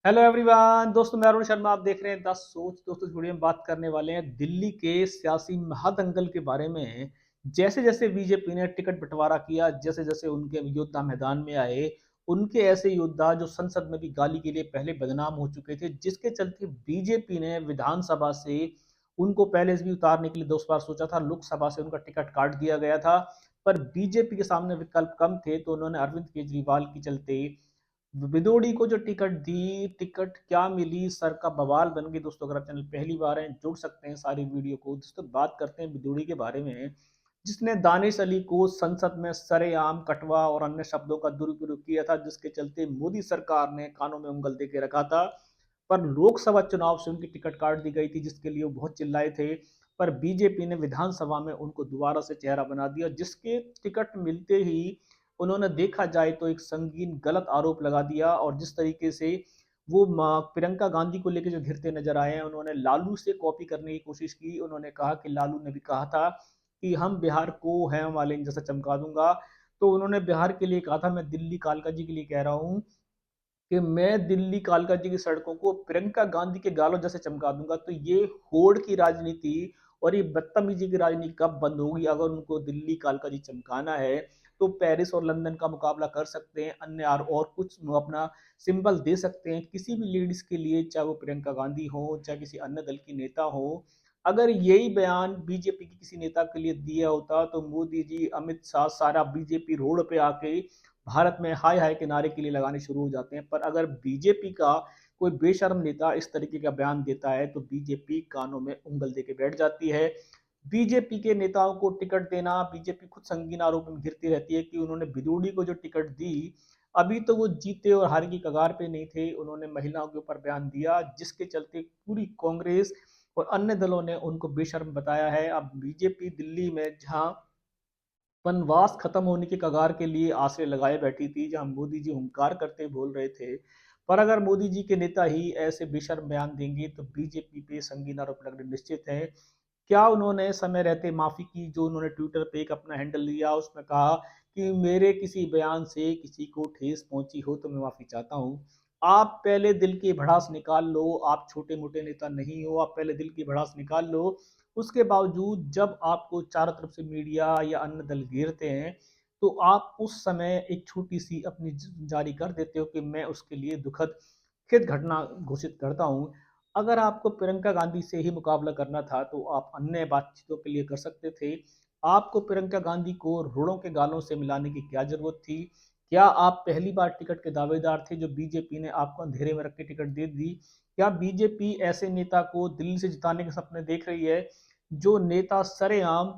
Hello everyone दोस्तों, मैं अरुण शर्मा। आप देख रहे हैं द सोच। दोस्तों, इस वीडियो में बात करने वाले हैं दिल्ली के सियासी महादंगल के बारे में। जैसे जैसे बीजेपी ने टिकट बंटवारा किया, जैसे जैसे उनके योद्धा मैदान में आए, उनके ऐसे योद्धा जो संसद में भी गाली के लिए पहले बदनाम हो चुके थे, जिसके चलते बीजेपी ने विधानसभा से उनको पहले से भी उतारने के लिए 2 बार सोचा था। लोकसभा से उनका टिकट काट दिया गया था, पर बीजेपी के सामने विकल्प कम थे, तो उन्होंने अरविंद केजरीवाल के चलते विदोड़ी को जो टिकट दी, टिकट क्या मिली, सर का बवाल बन गई। दोस्तों, अगर आप चैनल पहली बार हैं, जुड़ सकते हैं सारी वीडियो को। दोस्तों, बात करते हैं विदोड़ी के बारे में, जिसने दानिश अली को संसद में सरेआम कटवा और अन्य शब्दों का दुरुपयोग किया था, जिसके चलते मोदी सरकार ने कानों में उंगल दे के रखा था। पर लोकसभा चुनाव से उनकी टिकट काट दी गई थी, जिसके लिए वो बहुत चिल्लाए थे। पर बीजेपी ने विधानसभा में उनको दोबारा से चेहरा बना दिया, जिसके टिकट मिलते ही उन्होंने देखा जाए तो एक संगीन गलत आरोप लगा दिया। और जिस तरीके से वो प्रियंका गांधी को लेकर जो घिरते नजर आए हैं, उन्होंने लालू से कॉपी करने की कोशिश की। उन्होंने कहा कि लालू ने भी कहा था कि हम बिहार को है मालिन जैसा चमका दूंगा। तो उन्होंने बिहार के लिए कहा था, मैं दिल्ली कालका जी के लिए कह रहा हूँ कि मैं दिल्ली कालका जी की सड़कों को प्रियंका गांधी के गालों जैसे चमका दूंगा। तो ये होड़ की राजनीति और ये बदतमीजी की राजनीति कब बंद होगी? अगर उनको दिल्ली कालका जी चमकाना है तो पेरिस और लंदन का मुकाबला कर सकते हैं, अन्य और कुछ अपना सिंबल दे सकते हैं किसी भी लेडीज के लिए, चाहे वो प्रियंका गांधी हो, चाहे किसी अन्य दल की नेता हो। अगर यही बयान बीजेपी की किसी नेता के लिए दिया होता तो मोदी जी, अमित शाह, सारा बीजेपी रोड पे आके भारत में हाय हाय के नारे के लिए लगाने शुरू हो जाते हैं। पर अगर बीजेपी का कोई बेशर्म नेता इस तरीके का बयान देता है तो बीजेपी कानों में उंगल देके बैठ जाती है। बीजेपी के नेताओं को टिकट देना, बीजेपी खुद संगीन आरोप में घिरती रहती है कि उन्होंने विरोधी को जो टिकट दी, अभी तो वो जीते और हार की कगार पे नहीं थे, उन्होंने महिलाओं के ऊपर बयान दिया, जिसके चलते पूरी कांग्रेस और अन्य दलों ने उनको बेशर्म बताया है। अब बीजेपी दिल्ली में जहां वनवास खत्म होने के कगार के लिए आशय लगाए बैठी थी, जहां मोदी जी हुंकार करते बोल रहे थे, पर अगर मोदी जी के नेता ही ऐसे बेशर्म बयान देंगे तो बीजेपी पे संगीन आरोप लगने निश्चित है। क्या उन्होंने समय रहते माफी की? जो उन्होंने ट्विटर पे एक अपना हैंडल लिया, उसमें कहा कि मेरे किसी बयान से किसी को ठेस पहुंची हो तो मैं माफी चाहता हूं। आप पहले दिल की भड़ास निकाल लो, आप छोटे मोटे नेता नहीं हो, आप पहले दिल की भड़ास निकाल लो। उसके बावजूद जब आपको चारों तरफ से मीडिया या अन्य दल घेरते हैं, तो आप उस समय एक छोटी सी अपनी जारी कर देते हो कि मैं उसके लिए दुखद खेद घटना घोषित करता हूं। अगर आपको प्रियंका गांधी से ही मुकाबला करना था तो आप अन्य बातचीतों के लिए कर सकते थे। आपको प्रियंका गांधी को रोड़ों के गालों से मिलाने की क्या जरूरत थी? क्या आप पहली बार टिकट के दावेदार थे जो बीजेपी ने आपको अंधेरे में रख के टिकट दे दी? क्या बीजेपी ऐसे नेता को दिल्ली से जिताने के सपने देख रही है, जो नेता सरेआम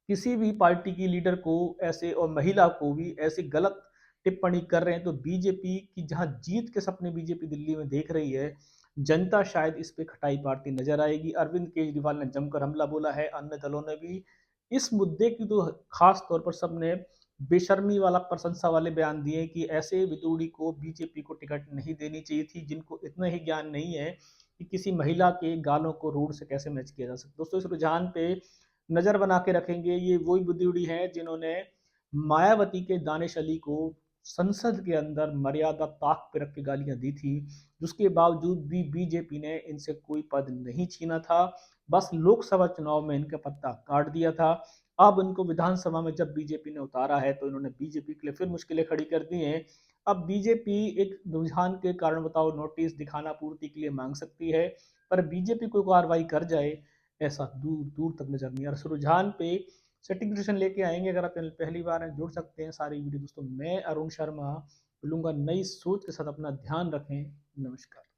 किसी भी पार्टी की लीडर को ऐसे और महिला को भी ऐसे गलत टिप्पणी कर रहे हैं? तो बीजेपी की जहां जीत के सपने बीजेपी दिल्ली में देख रही है, जनता शायद इस पे खटाई पारती नजर आएगी। अरविंद केजरीवाल ने जमकर हमला बोला है, अन्य दलों ने भी इस मुद्दे की तो खास तौर पर सबने बेशर्मी वाला प्रशंसा वाले बयान दिए कि ऐसे विदुड़ी को बीजेपी को टिकट नहीं देनी चाहिए थी, जिनको इतना ही ज्ञान नहीं है कि किसी महिला के गालों को रोड से कैसे मैच किया जा सकता। दोस्तों, इस रुझान पे नजर बना के रखेंगे। ये वही बुद्धिजीवी हैं जिन्होंने मायावती के दानिश अली को संसद के अंदर मर्यादा ताक पे रख के गालियां दी थी, जिसके बावजूद भी बीजेपी ने इनसे कोई पद नहीं छीना था, बस लोकसभा चुनाव में इनका पत्ता काट दिया था। अब इनको विधानसभा में जब बीजेपी ने उतारा है तो इन्होंने बीजेपी के लिए फिर मुश्किलें खड़ी कर दी हैं। अब बीजेपी एक रुझान के कारण बताओ नोटिस दिखाना पूर्ति के लिए मांग सकती है, पर बीजेपी कोई कार्रवाई कर जाए ऐसा दूर दूर तक नजर नहीं आ रहा। रुझान पे सेटिंग डिसीजन लेके आएंगे। अगर आप चैनल पहली बार हैं, जुड़ सकते हैं सारी वीडियो। दोस्तों, मैं अरुण शर्मा मिलूंगा नई सोच के साथ। अपना ध्यान रखें। नमस्कार।